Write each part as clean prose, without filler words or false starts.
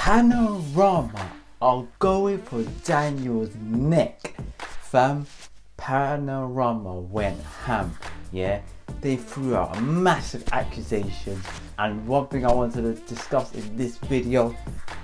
Panorama are going for Daniel's neck. Fam, Panorama went ham, yeah? They threw out massive accusations, and one thing I wanted to discuss in this video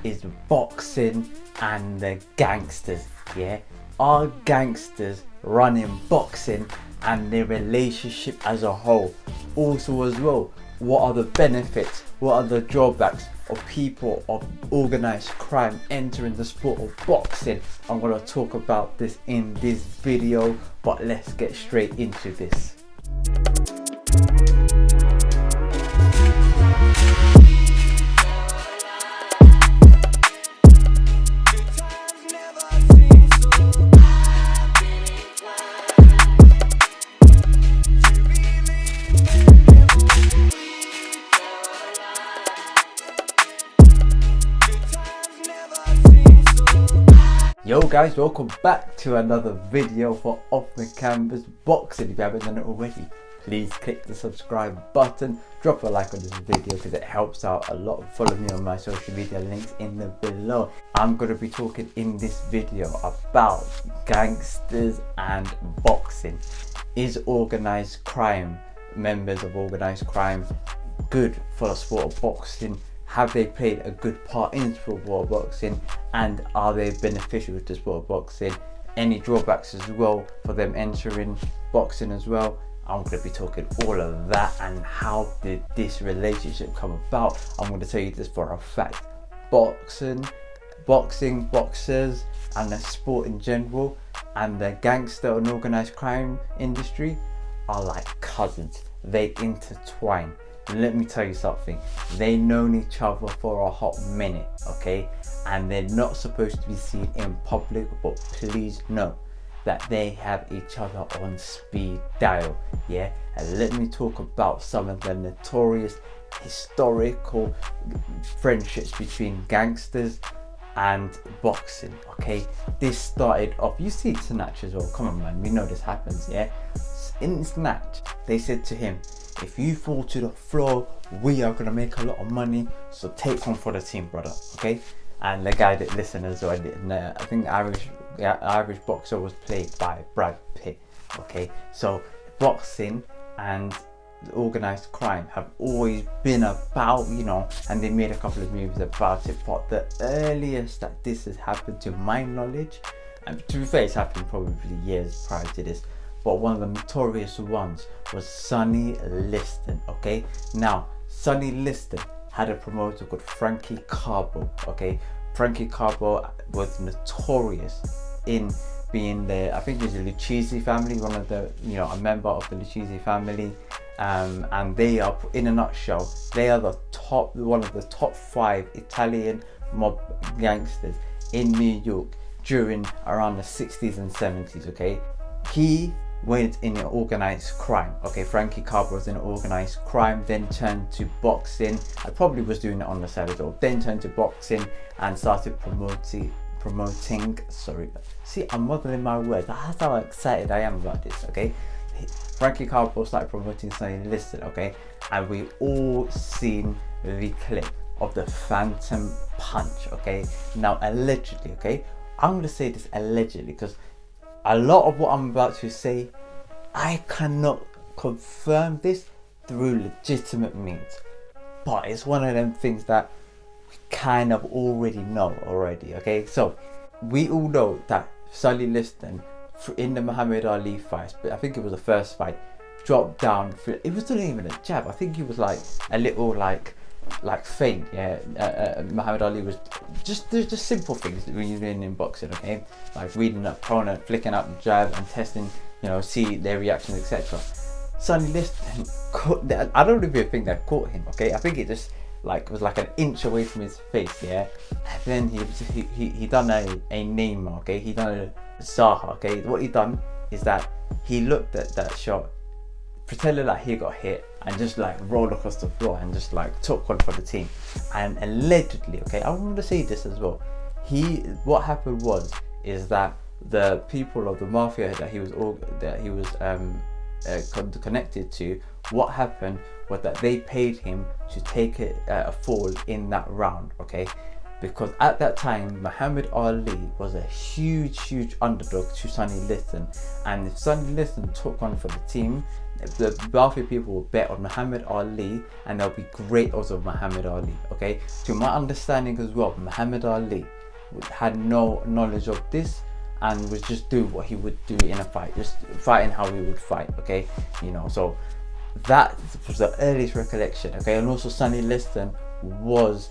is boxing and the gangsters, yeah? Are gangsters running boxing and their relationship as a whole? Also as well, what are the benefits, what are the drawbacks of people of organized crime entering the sport of boxing? I'm going to talk about this in this video, but let's get straight into this. Yo guys, welcome back to another video for Off the Canvas Boxing. If you haven't done it already, please click the subscribe button, drop a like on this video because it helps out a lot. Follow me on my social media links in the below. I'm going to be talking in this video about gangsters and boxing. Is organized crime, members of organized crime, good for the sport of boxing? Have they played a good part in the sport of boxing, and are they beneficial to the sport of boxing? Any drawbacks as well for them entering boxing as well? I'm going to be talking all of that, and how did this relationship come about? I'm going to tell you this for a fact. Boxing, boxers, and the sport in general, and the gangster and organized crime industry are like cousins. They intertwine. Let me tell you something, they known each other for a hot minute, okay? And they're not supposed to be seen in public, but please know that they have each other on speed dial, yeah? And let me talk about some of the notorious historical friendships between gangsters and boxing, okay? This started off, you see Snatch as well, come on man, we know this happens, yeah? In Snatch, they said to him, if you fall to the floor, we are gonna make a lot of money, so take one for the team, brother, okay? And the guy that listened as well, I think Irish Boxer was played by Brad Pitt, okay? So boxing and organized crime have always been about, you know, and they made a couple of movies about it, but the earliest that this has happened to my knowledge, and to be fair, it's happened probably years prior to this, but one of the notorious ones was Sonny Liston, okay? Now, Sonny Liston had a promoter called Frankie Carbo, okay? Frankie Carbo was notorious in being I think it was the Lucchese family, one of the, you know, a member of the Lucchese family. And they are, in a nutshell, they are one of the top 5 Italian mob gangsters in New York during around the 60s and 70s, okay? He went in organized crime, okay? Frankie Carbo was in organized crime, then turned to boxing. I probably was doing it on the side as well. Then turned to boxing and started promoting. Sorry, see, I'm muddling my words. That's how excited I am about this, okay? Frankie Carbo started promoting Sonny Liston, okay? And we all seen the clip of the Phantom Punch, okay? Now, allegedly, okay? I'm gonna say this allegedly because a lot of what I'm about to say, I cannot confirm this through legitimate means, but it's one of them things that we kind of already know already, okay? So we all know that Sonny Liston in the Muhammad Ali fight, but I think it was the first fight, dropped down. It wasn't even a jab. I think it was like a little like feint, yeah. Muhammad Ali was just simple things when you're doing in boxing, okay? Like reading the opponent, flicking out the jab and testing, you know, see their reactions, etc. Sonny Liston caught that. I don't even think they caught him, okay? I think it just was like an inch away from his face, yeah. And then he done a name, okay? He done a Zaha, okay? What he done is that he looked at that shot, pretended like he got hit, and just like rolled across the floor and just like took one for the team. And allegedly, okay, I want to say this as well. What happened is that the people of the mafia that he was connected to, what happened was that they paid him to take a fall in that round, okay? because at that time Muhammad Ali was a huge underdog to Sonny Liston, and if Sonny Liston took on for the team, the wealthy people will bet on Muhammad Ali, and there'll be great odds of Muhammad Ali. Okay, to my understanding as well, Muhammad Ali had no knowledge of this and was just doing what he would do in a fight, just fighting how he would fight. Okay, so that was the earliest recollection. Okay, and also Sonny Liston was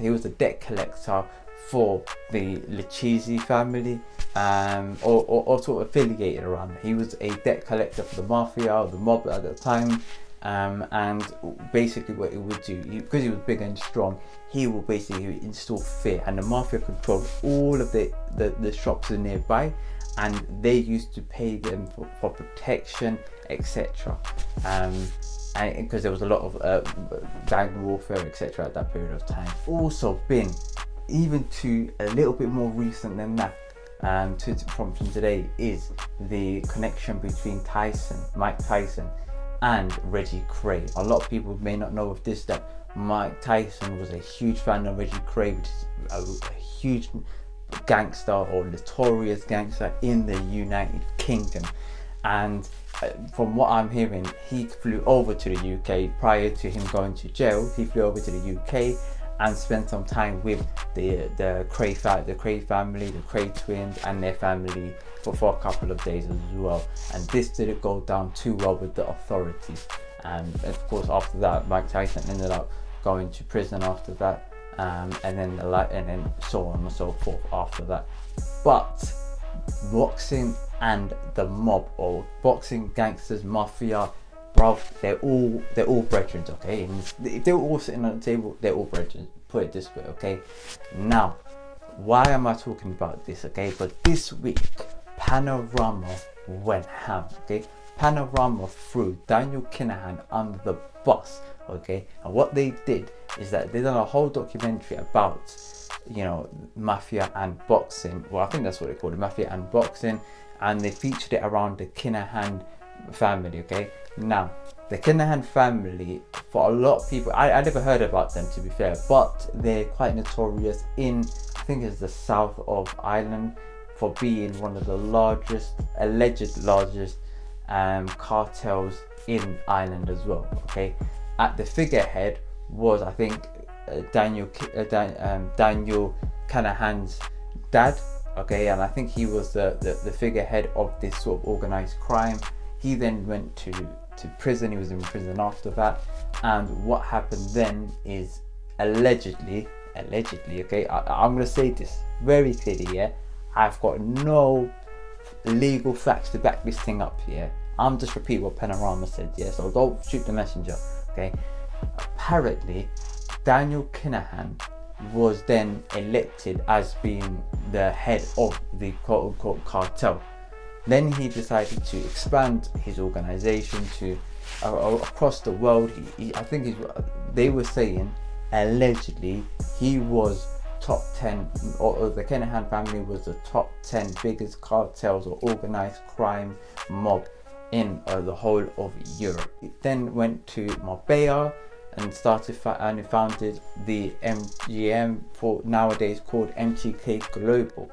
he was a debt collector for the Lucchese family, or sort of affiliated around that. He was a debt collector for the mafia or the mob at the time, and basically what he would do, because he was big and strong, he would basically instill fear, and the mafia controlled all of the shops nearby, and they used to pay them for protection, etc. And because there was a lot of gang warfare, etc. at that period of time. Also been even to a little bit more recent than that, from today, is the connection between Mike Tyson and Reggie Cray. A lot of people may not know of this, that Mike Tyson was a huge fan of Reggie Cray, which is a huge gangster or notorious gangster in the United Kingdom. And from what I'm hearing, he flew over to the UK prior to him going to jail. He flew over to the UK and spent some time with the Cray family, the Cray twins, and their family for a couple of days as well. And this didn't go down too well with the authorities. And of course, after that, Mike Tyson ended up going to prison after that, and then so on and so forth after that. But boxing and the mob, or boxing, gangsters, mafia, bro, they're all brethren, okay? And if they're all sitting on the table, they're all brethren, put it this way, okay? Now, why am I talking about this, okay? But this week, Panorama went ham, okay? Panorama threw Daniel Kinahan under the bus, okay? And what they did is that they done a whole documentary about, mafia and boxing. Well, I think that's what they called it, mafia and boxing, and they featured it around the Kinahan family, okay? Now, the Kinahan family, for a lot of people, I never heard about them, to be fair, but they're quite notorious in, I think it's the south of Ireland, for being one of the alleged largest cartels in Ireland as well, okay? At the figurehead was, I think, Daniel Kinahan's dad, okay, and I think he was the figurehead of this sort of organized crime. He then went to prison. He was in prison after that, and what happened then is allegedly, okay, I'm gonna say this very clearly, yeah, I've got no legal facts to back this thing up here. I'm just repeating what Panorama said, yeah, so don't shoot the messenger, okay? Apparently, Daniel Kinahan was then elected as being the head of the quote-unquote cartel. Then he decided to expand his organization to across the world. They were saying, allegedly, he was top 10, or the Kinahan family was the top 10 biggest cartels or organized crime mob in the whole of Europe. It then went to Marbella and founded the MGM, for nowadays called MTK Global,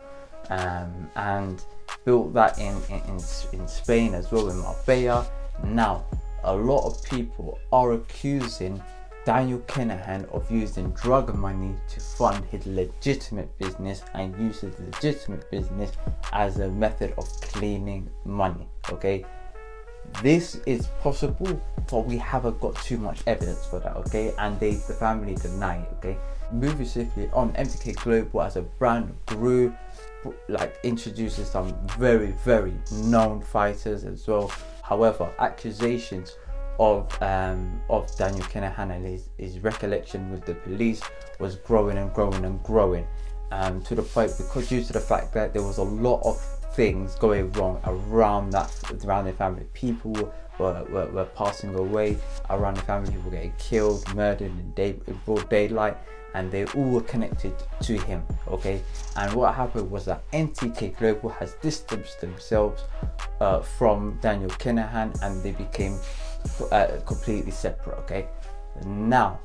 and built that in Spain as well, in Marbella. Now, a lot of people are accusing Daniel Kinahan of using drug money to fund his legitimate business, and use his legitimate business as a method of cleaning money, okay? This is possible, but we haven't got too much evidence for that, okay? And the family deny it, okay? Moving swiftly on, MTK Global as a brand grew, like introduces some very known fighters as well. However, accusations of Daniel Kinahan and his recollection with the police was growing and growing, to the point, because due to the fact that there was a lot of things going wrong around their family. People were passing away around the family. People were getting killed, murdered in broad daylight, and they all were connected to him, okay? And what happened was that MTK Global has distanced themselves from Daniel Kinahan, and they became completely separate, okay? Now,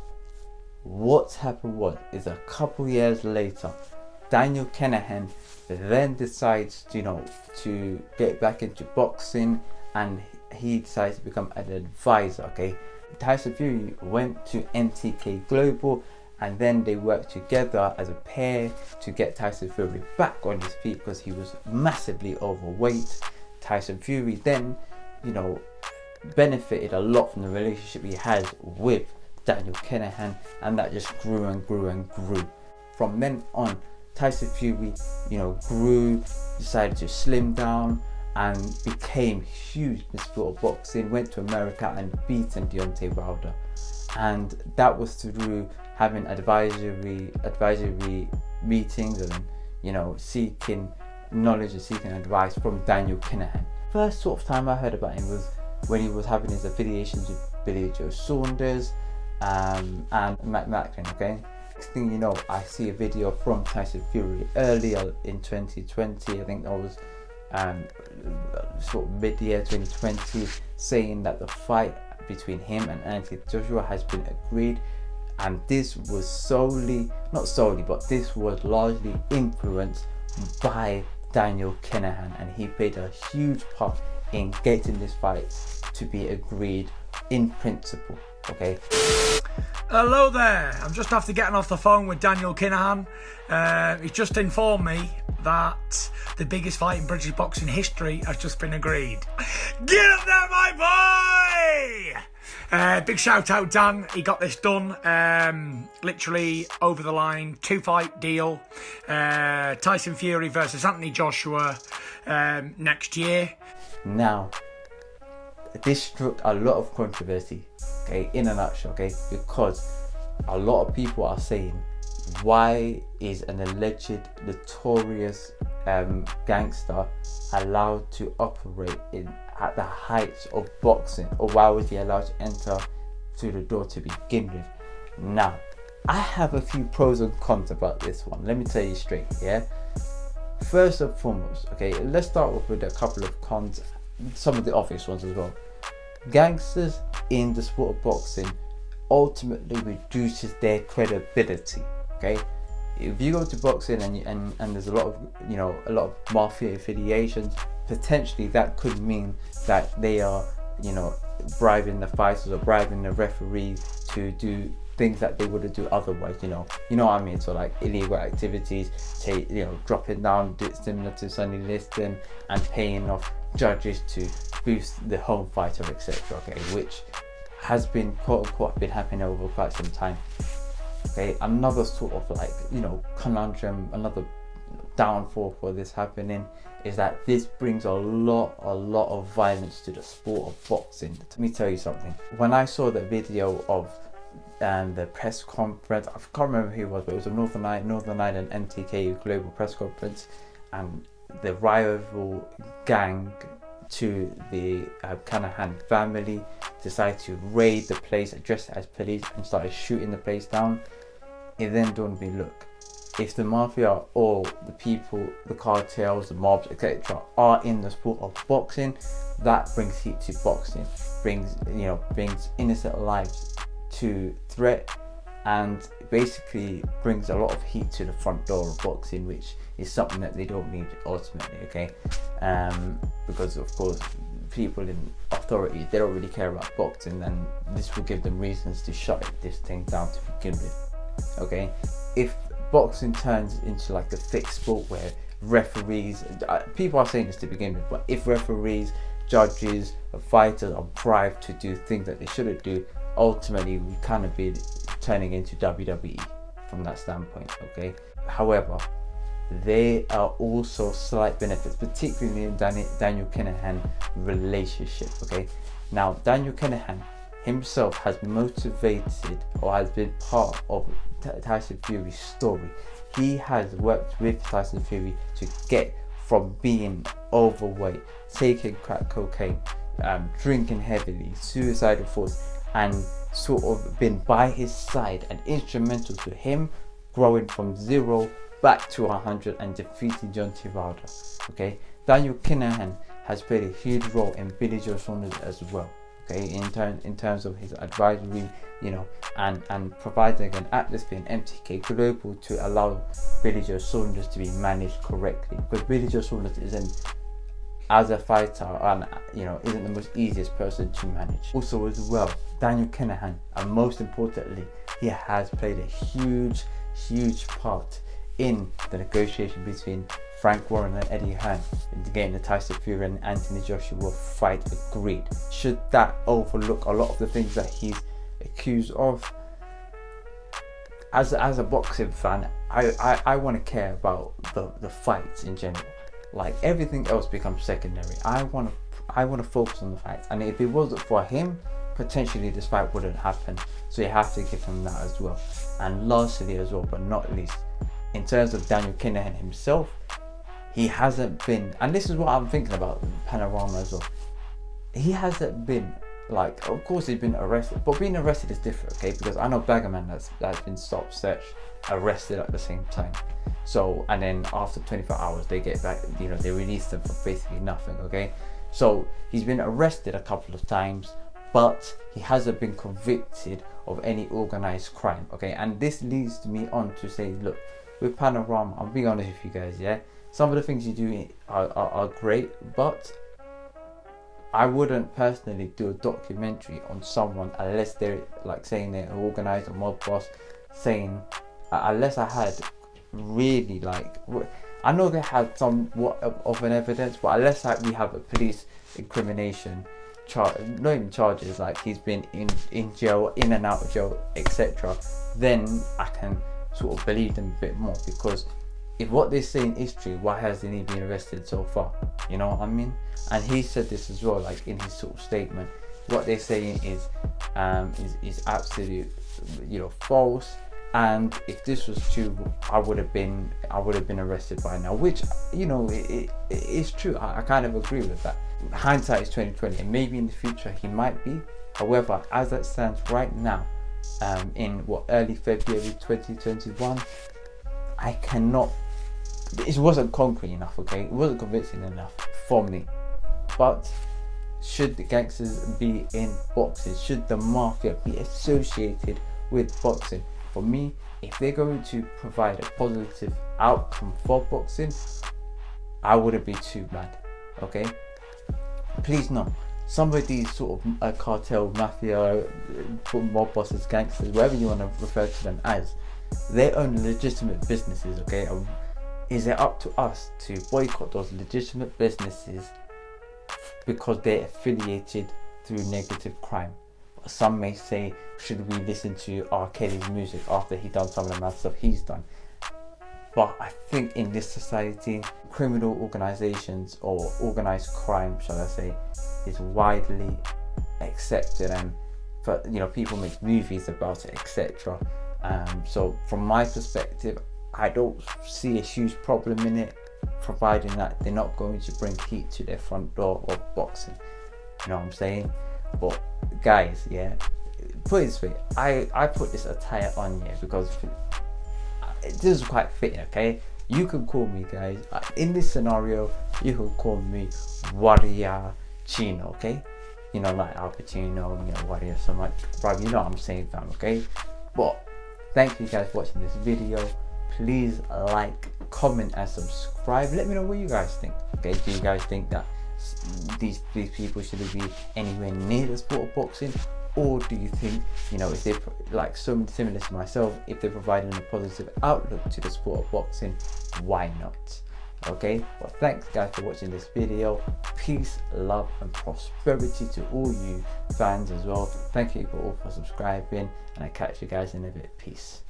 what's happened is a couple years later, Daniel Kinahan then decides to get back into boxing, and he decides to become an advisor. Okay, Tyson Fury went to MTK Global, and then they worked together as a pair to get Tyson Fury back on his feet because he was massively overweight. Tyson Fury then, benefited a lot from the relationship he has with Daniel Kinahan, and that just grew and grew and grew. From then on, Tyson Fury, grew, decided to slim down, and became huge in the sport of boxing. Went to America and beaten Deontay Wilder, and that was through having advisory meetings and seeking knowledge and seeking advice from Daniel Kinahan. First sort of time I heard about him was when he was having his affiliations with Billy Joe Saunders and Matt Macklin. Okay, next thing you know, I see a video from Tyson Fury earlier in 2020. I think that was sort of mid-year 2020, saying that the fight between him and Anthony Joshua has been agreed, and this was this was largely influenced by Daniel Kinahan, and he played a huge part in getting this fight to be agreed in principle. Okay. Hello there. I'm just after getting off the phone with Daniel Kinahan. He's just informed me that the biggest fight in British boxing history has just been agreed. Get up there, my boy! Big shout out, Dan. He got this done. Literally over the line. 2-fight deal. Tyson Fury versus Anthony Joshua next year. Now, this struck a lot of controversy, okay, in a nutshell, okay, because a lot of people are saying, why is an alleged notorious gangster allowed to operate at the heights of boxing, or why was he allowed to enter through the door to begin with? Now, I have a few pros and cons about this one. Let me tell you straight, yeah? First and foremost, okay, let's start off with a couple of cons, some of the obvious ones as well. Gangsters in the sport of boxing ultimately reduces their credibility. Okay, if you go to boxing and there's a lot of mafia affiliations, potentially that could mean that they are bribing the fighters or bribing the referees to do things that they wouldn't do otherwise. You know what I mean? So like illegal activities, dropping down similar to Sonny Liston and paying off judges to boost the home fighter, etc. Okay, which has been quote unquote been happening over quite some time. Okay, another sort of conundrum, another downfall for this happening is that this brings a lot of violence to the sport of boxing. Let me tell you something. When I saw the video of the press conference, I can't remember who it was, but it was a Northern Ireland MTK Global press conference, and the rival gang to the Kinahan family decided to raid the place dressed as police and started shooting the place down. It then dawned on me, look, if the mafia or the people, the cartels, the mobs, etc. are in the sport of boxing, that brings heat to boxing, brings innocent lives to threat, and basically brings a lot of heat to the front door of boxing, which is something that they don't need ultimately. Okay, because of course people in authority, they don't really care about boxing, and this will give them reasons to shut this thing down to begin with. Okay, if boxing turns into like the fixed sport where referees, people are saying this to begin with, but if referees, judges, fighters are bribed to do things that they shouldn't do, ultimately we kind of be turning into WWE from that standpoint. Okay, however, there are also slight benefits, particularly in Daniel Kinahan relationship. Okay, now Daniel Kinahan himself has motivated or has been part of Tyson Fury's story. He has worked with Tyson Fury to get from being overweight, taking crack cocaine, drinking heavily, suicidal thoughts, and sort of been by his side and instrumental to him growing from 0 back to 100 and defeating Deontay Wilder. Okay, Daniel Kinahan has played a huge role in Billy Joe Saunders as well. okay, in terms of his advisory, you know, and providing an atmosphere in MTK Global to allow Billy Joe Saunders to be managed correctly, because Billy Joe Saunders isn't, as a fighter, and you know, isn't the most easiest person to manage. Also as well, Daniel Kinahan, and most importantly, he has played a huge part in the negotiation between Frank Warren and Eddie Hearn in getting the Tyson Fury and Anthony Joshua fight agreed. Should that overlook a lot of the things that he's accused of? As a boxing fan, I want to care about the fights in general. Like, everything else becomes secondary. I want to focus on the fights, and if it wasn't for him, potentially this fight wouldn't happen. So you have to give him that as well. And lastly as well, but not least, in terms of Daniel Kinahan himself, he hasn't been, and this is what I'm thinking about Panorama as well, he hasn't been, like, of course he's been arrested, but being arrested is different, okay? Because I know Baggerman that's been stopped, searched, arrested at the same time. So, and then after 24 hours they get back, you know, they release them for basically nothing, okay? So he's been arrested a couple of times, but he hasn't been convicted of any organized crime, okay? And this leads me on to say, look, with Panorama, I'm being honest with you guys, yeah, some of the things you do are great, but I wouldn't personally do a documentary on someone unless they're, like, saying they're organized, a mob boss, saying, unless I had really, like, I know they had somewhat of an evidence, but unless, like, we have a police incrimination not even charges, like he's been in jail, in and out of jail, etc., then I can sort of believe them a bit more. Because if what they're saying is true, why hasn't he been arrested so far? You know what I mean? And he said this as well, like in his sort of statement, what they're saying is absolute, you know, false. And if this was true, I would have been arrested by now, which, you know, it is true. I kind of agree with that. Hindsight is 2020, and maybe in the future he might be. However, as it stands right now, in early February 2021, I cannot. It wasn't concrete enough, okay? It wasn't convincing enough for me. But should the gangsters be in boxing? Should the mafia be associated with boxing? For me, if they're going to provide a positive outcome for boxing, I wouldn't be too mad, okay? Please no. Some of these sort of cartel, mafia, mob bosses, gangsters, whatever you want to refer to them as, they own legitimate businesses, okay? Is it up to us to boycott those legitimate businesses because they're affiliated through negative crime? Some may say, should we listen to R. Kelly's music after he done some of the mad stuff he's done? But I think in this society, criminal organizations, or organized crime, shall I say, is widely accepted, and you know, people make movies about it, etc. So from my perspective, I don't see a huge problem in it, providing that they're not going to bring heat to their front door of boxing. You know what I'm saying? But guys, yeah, put it this way, I put this attire on here because this is quite fitting, okay? You can call me, guys, in this scenario, you can call me Warrior Chino, okay? You know, like Al Pacino, you know, Warrior so much, bro, you know what I'm saying, fam, okay? But thank you guys for watching this video. Please like, comment and subscribe. Let me know what you guys think, okay? Do you guys think that these people shouldn't be anywhere near the sport of boxing? Or do you think, you know, if they're like similar to myself, if they're providing a positive outlook to the sport of boxing, why not? Okay, well, thanks guys for watching this video. Peace, love and prosperity to all you fans as well. Thank you all for subscribing, and I catch you guys in a bit. Peace.